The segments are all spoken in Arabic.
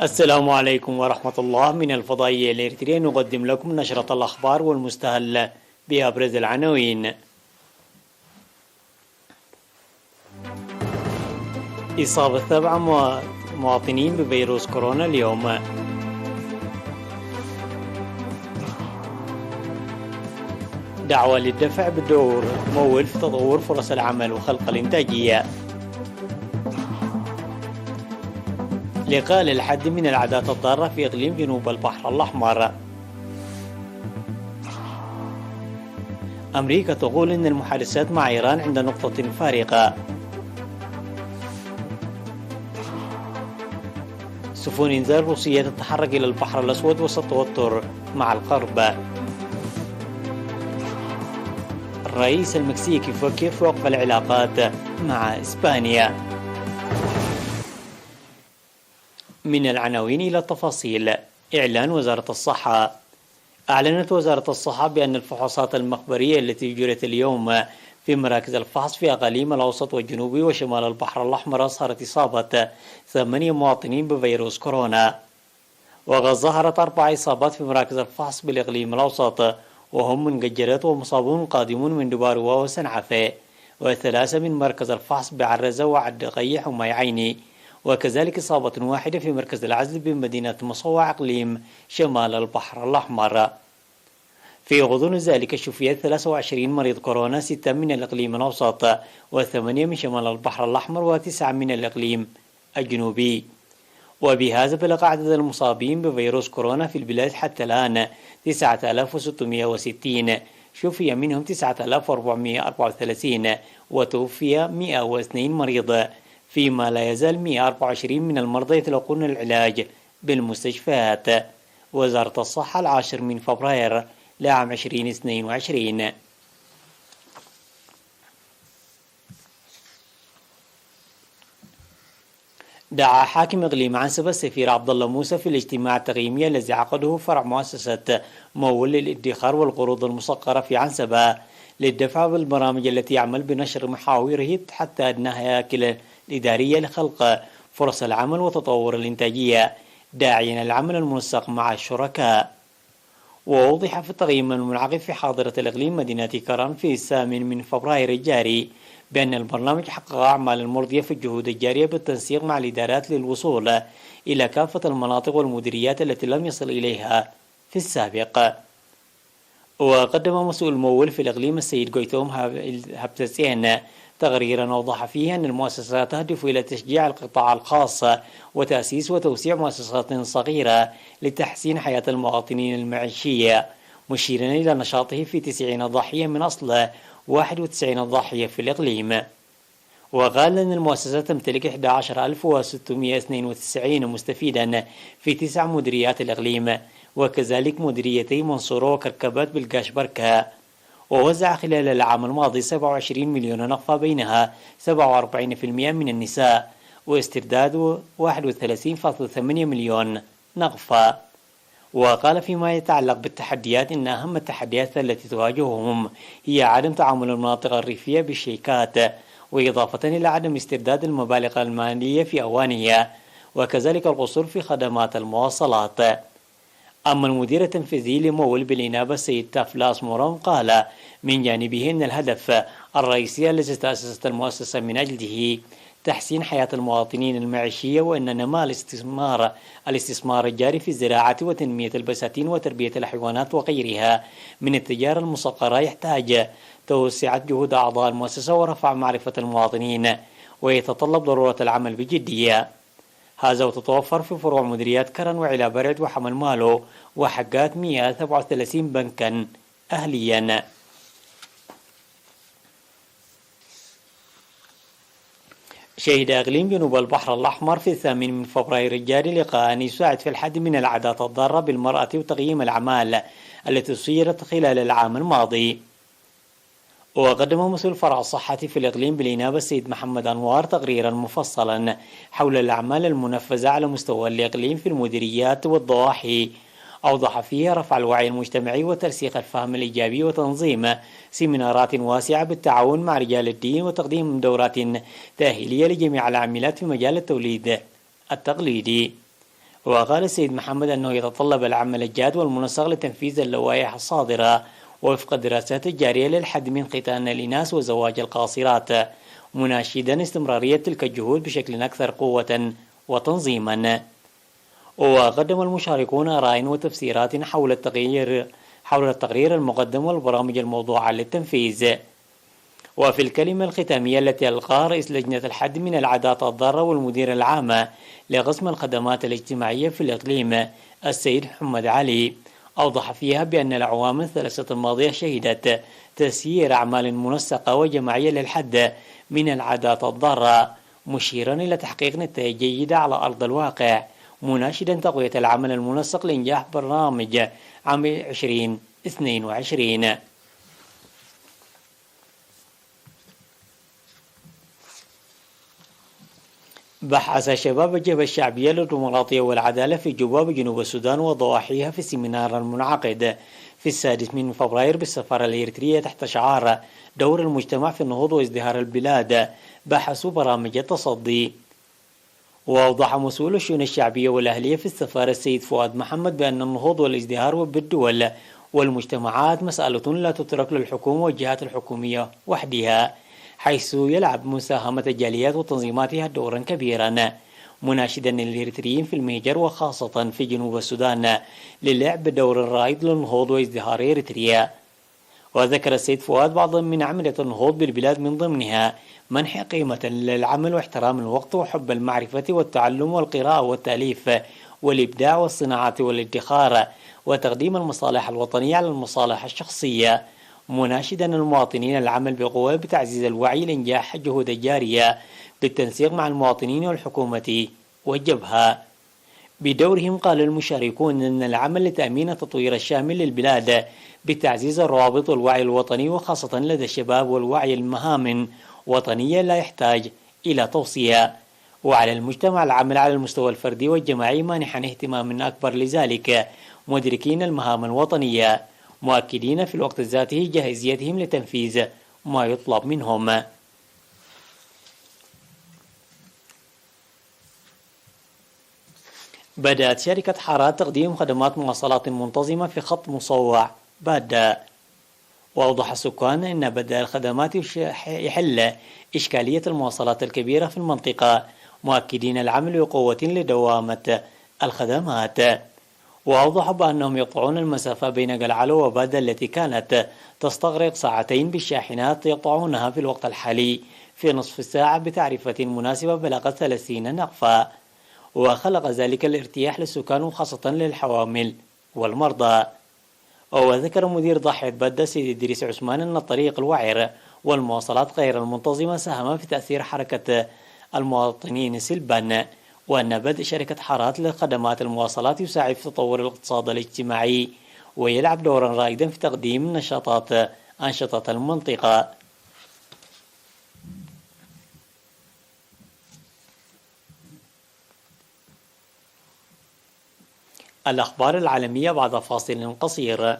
السلام عليكم ورحمة الله. من الفضائية الإريترية نقدم لكم نشرة الأخبار والمستهل بأبرز العناوين. إصابة 7 مواطنين بفيروس كورونا اليوم. دعوة للدفع بالدور مول في تطور فرص العمل وخلق الإنتاجية. لقاء للحد من العادات الضارة في إقليم جنوب البحر الأحمر. أمريكا تقول إن المحادثات مع إيران عند نقطة فارقة. سفن إنذار روسية تتحرك إلى البحر الأسود وسط توتر مع الغرب. الرئيس المكسيكي يفكر في وقف العلاقات مع إسبانيا. من العناوين إلى التفاصيل. إعلان وزارة الصحة. أعلنت وزارة الصحة بأن الفحوصات المخبرية التي جرت اليوم في مراكز الفحص في أقاليم الأوسط والجنوبي وشمال البحر الأحمر أظهرت إصابة 8 مواطنين بفيروس كورونا، وقد ظهرت 4 إصابات في مراكز الفحص بالإقليم الأوسط، وهم منقجرات ومصابون قادمون من دباروا وسنعفة، و3 من مركز الفحص بعرزة وعد قيح وماي عيني، وكذلك إصابة واحدة في مركز العزل بمدينة مصوع إقليم شمال البحر الأحمر. في غضون ذلك شفيت 23 مريض كورونا، 6 من الإقليم الأوسط و8 من شمال البحر الأحمر و9 من الإقليم الجنوبي. وبهذا بلغ عدد المصابين بفيروس كورونا في البلاد حتى الآن 9660، شفي منهم 9434 وتوفي 102 مريض، فيما لا يزال 124 من المرضى يتلقون العلاج بالمستشفيات. وزارة الصحة 10 من فبراير لعام 2022. دعا حاكم إقليم عنسبة السفير عبد الله موسى في الاجتماع التقييمي الذي عقده فرع مؤسسة مول للادخار والقروض المصقرة في عنسبة للدفع بالبرامج التي يعمل بنشر محاوره حتى أدنى هياكل الإدارية لخلق فرص العمل وتطور الإنتاجية، داعيا العمل المنسق مع الشركاء. ووضح في التقييم المنعقد في حاضرة الإقليم مدينة كرم في 8 من فبراير الجاري بأن البرنامج حقق أعمالا مرضية في الجهود الجارية بالتنسيق مع الإدارات للوصول إلى كافة المناطق والمديريات التي لم يصل إليها في السابق. وقدم مسؤول مول في الإقليم السيد قويتوم هبتسين تقريرا أوضح فيه أن المؤسسة تهدف إلى تشجيع القطاع الخاص وتأسيس وتوسيع مؤسسات صغيرة لتحسين حياة المواطنين المعيشية، مشيرا إلى نشاطه في 90 ضاحية من أصل 91 ضاحية في الإقليم. وقال أن المؤسسة تمتلك 11692 مستفيدا في 9 مديريات الإقليم، وكذلك مديريتي منصورة وكركبات بالقاش بركة. ووزع خلال العام الماضي 27 مليون نقفة، بينها 47% من النساء، واسترداد 31.8 مليون نقفة. وقال فيما يتعلق بالتحديات إن أهم التحديات التي تواجههم هي عدم تعامل المناطق الريفية بالشيكات، وإضافة إلى عدم استرداد المبالغ المالية في أوانها، وكذلك القصور في خدمات المواصلات. أما المدير التنفيذي لمول بالإنابة السيد تافلاس مورون قال من جانبه أن الهدف الرئيسي الذي تأسست المؤسسة من أجله تحسين حياة المواطنين المعيشية، وأن نماء الاستثمار الجاري في الزراعة وتنمية البساتين وتربية الحيوانات وغيرها من التجارة المصغرة يحتاج توسعة جهود أعضاء المؤسسة ورفع معرفة المواطنين، ويتطلب ضرورة العمل بجدية. هذا وتتوفر في فروع مديريات كرن وعلا برد وحمل مالو وحقات 137 بنكا أهليا. شهد إقليم جنوب البحر الأحمر في 8 من فبراير الجاري لقاء يساعد في الحد من العادات الضارة بالمرأة وتقييم الأعمال التي سيرت خلال العام الماضي. وقدم مسؤول فرع الصحة في الإقليم بالإنابة السيد محمد أنوار تقريرا مفصلا حول الأعمال المنفذة على مستوى الإقليم في المديريات والضواحي، أوضح فيها رفع الوعي المجتمعي وترسيخ الفهم الإيجابي وتنظيم سيمينارات واسعة بالتعاون مع رجال الدين وتقديم دورات تأهيلية لجميع العاملات في مجال التوليد التقليدي. وقال السيد محمد أنه يتطلب العمل الجاد والمنسق لتنفيذ اللوائح الصادرة وفق الدراسات الجارية للحد من ختان الإناث وزواج القاصرات، مناشدا استمرارية تلك الجهود بشكل أكثر قوة وتنظيما. وقدم المشاركون آراء وتفسيرات حول التقرير المقدم والبرامج الموضوعة للتنفيذ. وفي الكلمة الختامية التي ألقاها رئيس لجنة الحد من العادات الضارة والمدير العام لقسم الخدمات الاجتماعية في الإقليم السيد محمد علي، أوضح فيها بأن الأعوام الثلاثة الماضية شهدت تسيير أعمال منسقة وجماعية للحد من العادات الضارة، مشيرا إلى تحقيق نتائج جيدة على أرض الواقع، مناشدا تقوية العمل المنسق لإنجاح برنامج عام 2022. بحث شباب الجبهة الشعبية للديمقراطية والعدالة في جوبا بجنوب السودان وضواحيها في السيمينار المنعقد في 6 من فبراير بالسفارة الإريترية تحت شعار دور المجتمع في النهوض وازدهار البلاد، بحثوا برامج التصدي. وأوضح مسؤول الشؤون الشعبية والأهلية في السفارة السيد فؤاد محمد بأن النهوض والازدهار بالدول والمجتمعات مسألة لا تترك للحكومة والجهات الحكومية وحدها، حيث يلعب مساهمة الجاليات وتنظيماتها دورا كبيرا، مناشدا الإريتريين في المهجر وخاصة في جنوب السودان للعب دور رائد للنهوض وازدهار إريتريا. وذكر السيد فؤاد بعضا من أعمدة النهوض بالبلاد من ضمنها منح قيمة للعمل واحترام الوقت وحب المعرفة والتعلم والقراءة والتأليف والإبداع والصناعة والادخار وتقديم المصالح الوطنية على المصالح الشخصية، مناشدا المواطنين العمل بقوة بتعزيز الوعي لإنجاح الجهود الجارية بالتنسيق مع المواطنين والحكومة والجبهة. بدورهم قال المشاركون أن العمل لتأمين التطوير الشامل للبلاد بتعزيز الروابط والوعي الوطني وخاصة لدى الشباب والوعي المهام وطنيا لا يحتاج إلى توصية، وعلى المجتمع العمل على المستوى الفردي والجماعي مانحا اهتمام أكبر لذلك، مدركين المهام الوطنية، مؤكدين في الوقت ذاته جاهزيتهم لتنفيذ ما يطلب منهم. بدأت شركة حارات تقديم خدمات مواصلات منتظمة في خط مصوع بادة. وأوضح السكان أن بدء الخدمات يحل إشكالية المواصلات الكبيرة في المنطقة، مؤكدين العمل بقوة لدوامة الخدمات. وأوضحوا بأنهم يقطعون المسافة بين قلعلو وبادة التي كانت تستغرق ساعتين بالشاحنات يقطعونها في الوقت الحالي في نصف ساعة بتعرفة مناسبة بلغت 30 نقفة، وخلق ذلك الارتياح للسكان وخاصة للحوامل والمرضى. وذكر مدير ضاحية بدة سيد إدريس عثمان أن الطريق الوعر والمواصلات غير المنتظمة ساهم في تأثير حركة المواطنين سلبا، وأن بدء شركة حارات لخدمات المواصلات يساعد في تطور الاقتصاد الاجتماعي ويلعب دورا رائدا في تقديم أنشطة المنطقة. الأخبار العالمية بعد فاصل قصير.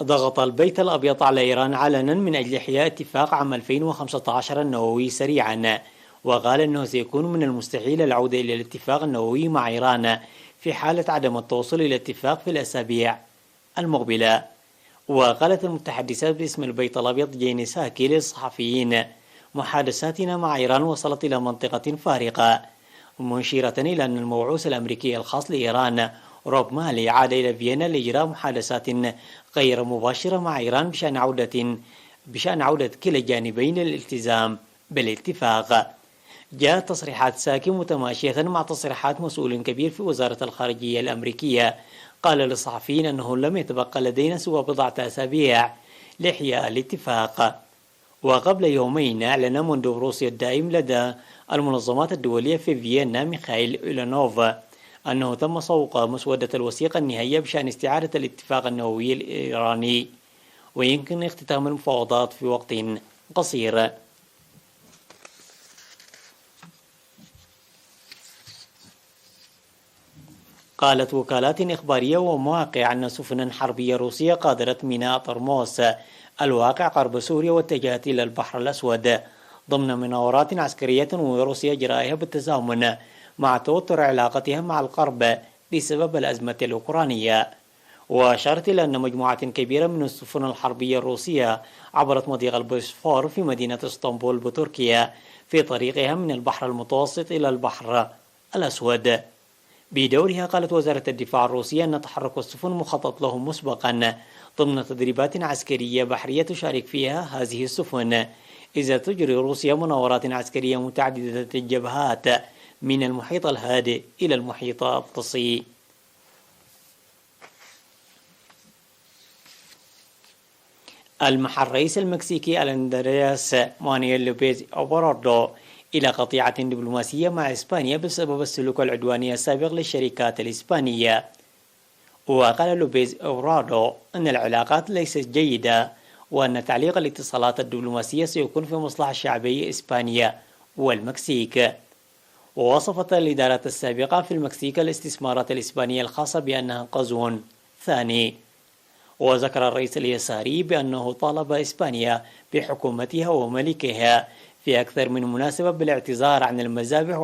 ضغط البيت الأبيض على إيران علنا من أجل إحياء اتفاق عام 2015 النووي سريعا، وقال أنه سيكون من المستحيل العودة إلى الاتفاق النووي مع إيران في حالة عدم التوصل إلى اتفاق في الأسابيع المقبلة. وقالت المتحدثة باسم البيت الأبيض جين ساكي للصحفيين: محادثاتنا مع إيران وصلت إلى منطقة فارقة، مشيرة إلى أن المبعوث الأمريكي الخاص لإيران روب مالي عاد إلى فيينا لإجراء محادثات غير مباشرة مع إيران بشأن عودة كلا الجانبين للالتزام بالاتفاق. جاءت تصريحات ساكي متماشية مع تصريحات مسؤول كبير في وزارة الخارجية الأمريكية قال للصحفيين أنه لم يتبقى لدينا سوى بضعة أسابيع لإحياء الاتفاق. وقبل يومين أعلن مندوب روسيا الدائم لدى المنظمات الدولية في فيينا ميخائيل إيلونوف أنه تم صوغ مسودة الوثيقة النهائية بشأن استعادة الاتفاق النووي الإيراني، ويمكن اختتام المفاوضات في وقت قصير. قالت وكالات إخبارية ومواقع أن سفنا حربية روسية قادرت ميناء طرموس الواقع غرب سوريا واتجهت إلى البحر الأسود ضمن مناورات عسكرية وروسيا إجرائها بالتزامن مع توتر علاقتها مع الغرب بسبب الأزمة الأوكرانية. وأشارت إلى أن مجموعة كبيرة من السفن الحربية الروسية عبرت مضيق البوسفور في مدينة اسطنبول بتركيا في طريقها من البحر المتوسط إلى البحر الأسود. بدورها قالت وزارة الدفاع الروسية أن تحرك السفن مخطط له مسبقا ضمن تدريبات عسكرية بحرية تشارك فيها هذه السفن، إذا تجري روسيا مناورات عسكرية متعددة الجبهات من المحيط الهادئ إلى المحيط الأطلسي. المحى الرئيس المكسيكي أندرياس مانويل لوبيز أوبراردو إلى قطيعة دبلوماسية مع إسبانيا بسبب السلوك العدواني السابق للشركات الإسبانية. وقال لوبيز أوبراردو أن العلاقات ليست جيدة وأن تعليق الاتصالات الدبلوماسية سيكون في مصلحة شعبي إسبانيا والمكسيك. ووصفت الإدارات السابقة في المكسيك الاستثمارات الإسبانية الخاصة بأنها غزو ثاني. وذكر الرئيس اليساري بأنه طالب إسبانيا بحكومتها وملكها في أكثر من مناسبة بالاعتذار عن المذابح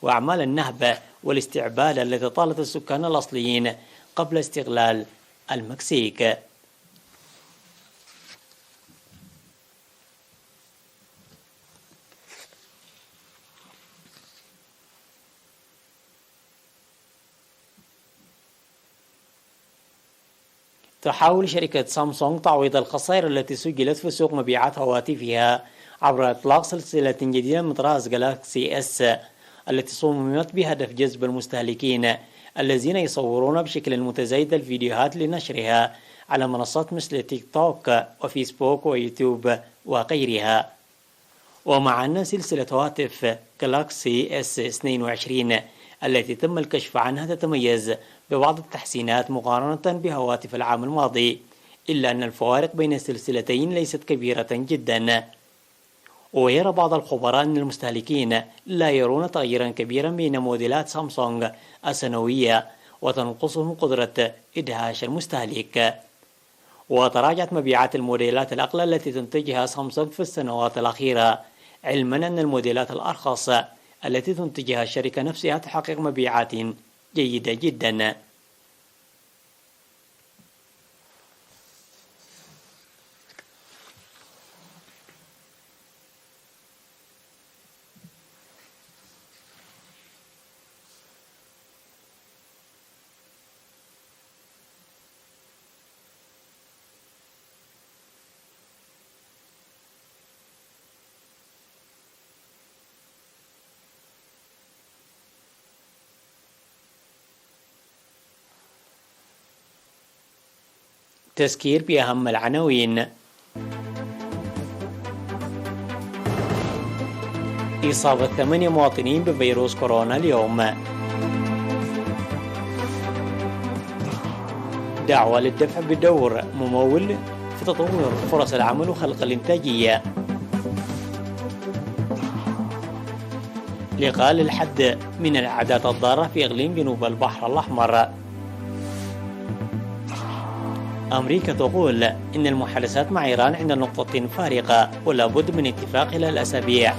وأعمال النهب والاستعباد التي طالت السكان الأصليين قبل استقلال المكسيك. تحاول شركة سامسونج تعويض الخسائر التي سجلت في سوق مبيعات هواتفها عبر إطلاق سلسلة جديدة من طراز جالاكسي اس التي صممت بهدف جذب المستهلكين الذين يصورون بشكل متزايد الفيديوهات لنشرها على منصات مثل تيك توك وفيسبوك ويوتيوب وغيرها. ومع أن سلسلة هواتف جالاكسي اس 22 التي تم الكشف عنها تتميز ببعض التحسينات مقارنة بهواتف العام الماضي، إلا أن الفوارق بين السلسلتين ليست كبيرة جدا. ويرى بعض الخبراء أن المستهلكين لا يرون تغييرا كبيرا بين موديلات سامسونج السنوية وتنقصهم قدرة إدهاش المستهلك. وتراجعت مبيعات الموديلات الأقل التي تنتجها سامسونج في السنوات الأخيرة، علما أن الموديلات الأرخص التي تنتجها الشركة نفسها تحقق مبيعات جيدة جدا. تذكير بأهم العناوين. إصابة 8 مواطنين بفيروس كورونا اليوم. دعوة للدفع بدور ممول في تطوير فرص العمل وخلق الإنتاجية. لقاء للحد من العادات الضارة في إقليم جنوب البحر الأحمر. أمريكا تقول إن المحادثات مع إيران عند نقطة فارقة ولا بد من اتفاق خلال الأسابيع.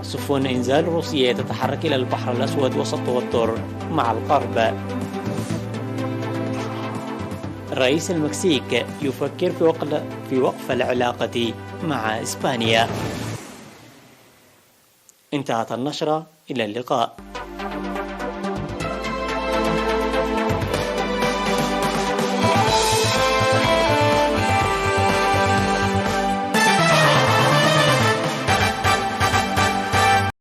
سفن إنزال روسية تتحرك إلى البحر الأسود وسط توتر مع الغرب. رئيس المكسيك يفكر في وقف العلاقة مع إسبانيا. انتهت النشرة، إلى اللقاء.